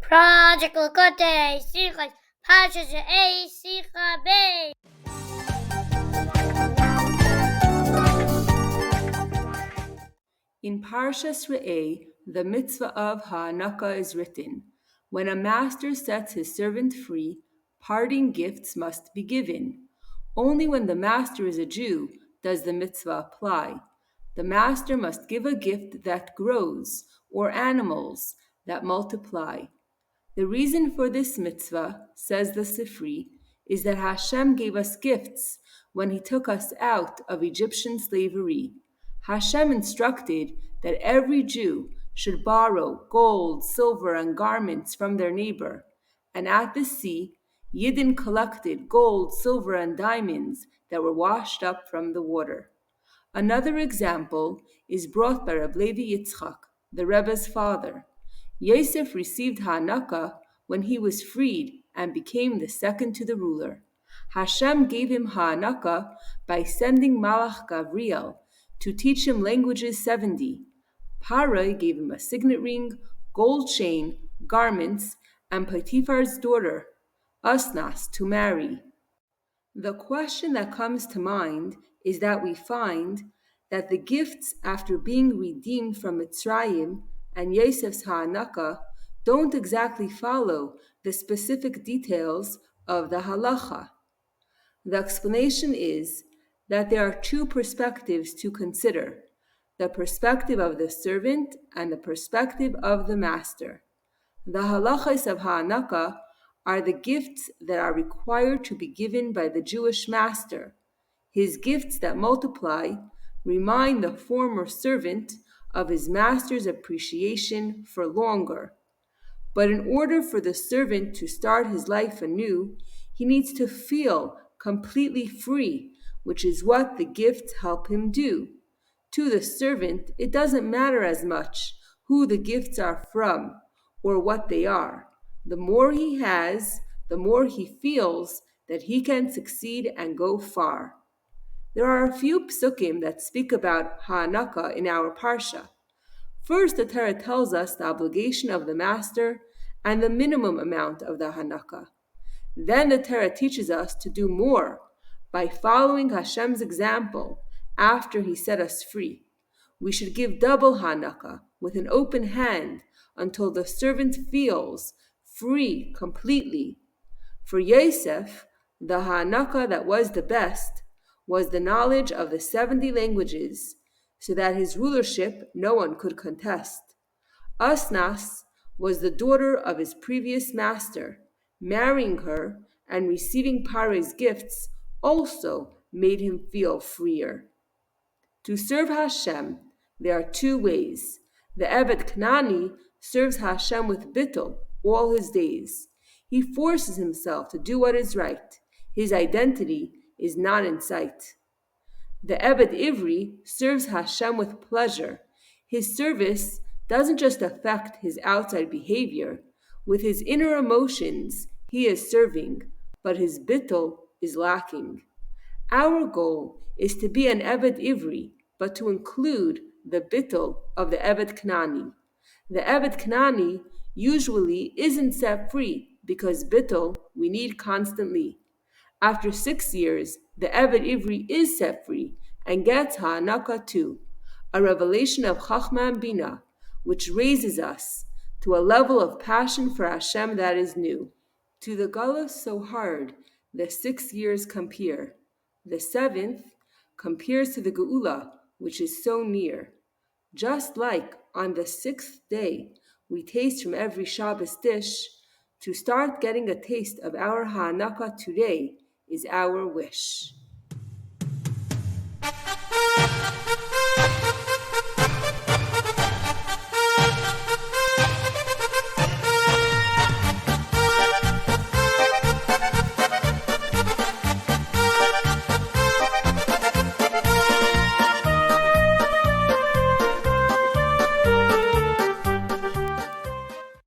Project Lakote, Sichas, Pashas, A, Sicha, Bay. In Parshas Re'eh, the mitzvah of Ha'anaka is written. When a master sets his servant free, parting gifts must be given. Only when the master is a Jew does the mitzvah apply. The master must give a gift that grows, or animals that multiply. The reason for this mitzvah, says the Sifri, is that Hashem gave us gifts when he took us out of Egyptian slavery. Hashem instructed that every Jew should borrow gold, silver, and garments from their neighbor. And at the sea, Yidden collected gold, silver, and diamonds that were washed up from the water. Another example is brought by Reb Levi Yitzchak, the Rebbe's father. Yosef received Ha'anaka when he was freed and became the second to the ruler. Hashem gave him Ha'anaka by sending Malach Gavriel to teach him languages 70. Parai gave him a signet ring, gold chain, garments, and Potiphar's daughter, Asnas, to marry. The question that comes to mind is that we find that the gifts after being redeemed from Mitzrayim and Yosef's Ha'anaka don't exactly follow the specific details of the halacha. The explanation is that there are two perspectives to consider, the perspective of the servant and the perspective of the master. The halachas of Ha'anaka are the gifts that are required to be given by the Jewish master. His gifts that multiply remind the former servant of his master's appreciation for longer. But in order for the servant to start his life anew, he needs to feel completely free, which is what the gifts help him do. To the servant, it doesn't matter as much who the gifts are from or what they are. The more he has, the more he feels that he can succeed and go far. There are a few psukim that speak about Ha'anaka in our parsha. First, the Torah tells us the obligation of the master and the minimum amount of the Ha'anaka. Then the Torah teaches us to do more by following Hashem's example after he set us free. We should give double Ha'anaka with an open hand until the servant feels free completely. For Yosef, the Ha'anaka that was the best was the knowledge of the 70 languages, so that his rulership no one could contest. Asnas was the daughter of his previous master. Marrying her and receiving Parai's gifts also made him feel freer. To serve Hashem, there are two ways. The Eved Knani serves Hashem with bittul all his days. He forces himself to do what is right. His identity is not in sight. The Eved Ivri serves Hashem with pleasure. His service doesn't just affect his outside behavior. With his inner emotions, he is serving, but his bittul is lacking. Our goal is to be an Eved Ivri, but to include the bittul of the Eved Knani. The Eved Knani usually isn't set free because bittul we need constantly. After 6 years, the Eved Ivri is set free and gets Ha'anaka too, a revelation of Chachma and Bina, which raises us to a level of passion for Hashem that is new. To the Galus so hard, the 6 years compare. The 7th compares to the Geula, which is so near. Just like on the 6th day, we taste from every Shabbos dish, to start getting a taste of our Ha'anaka today is our wish.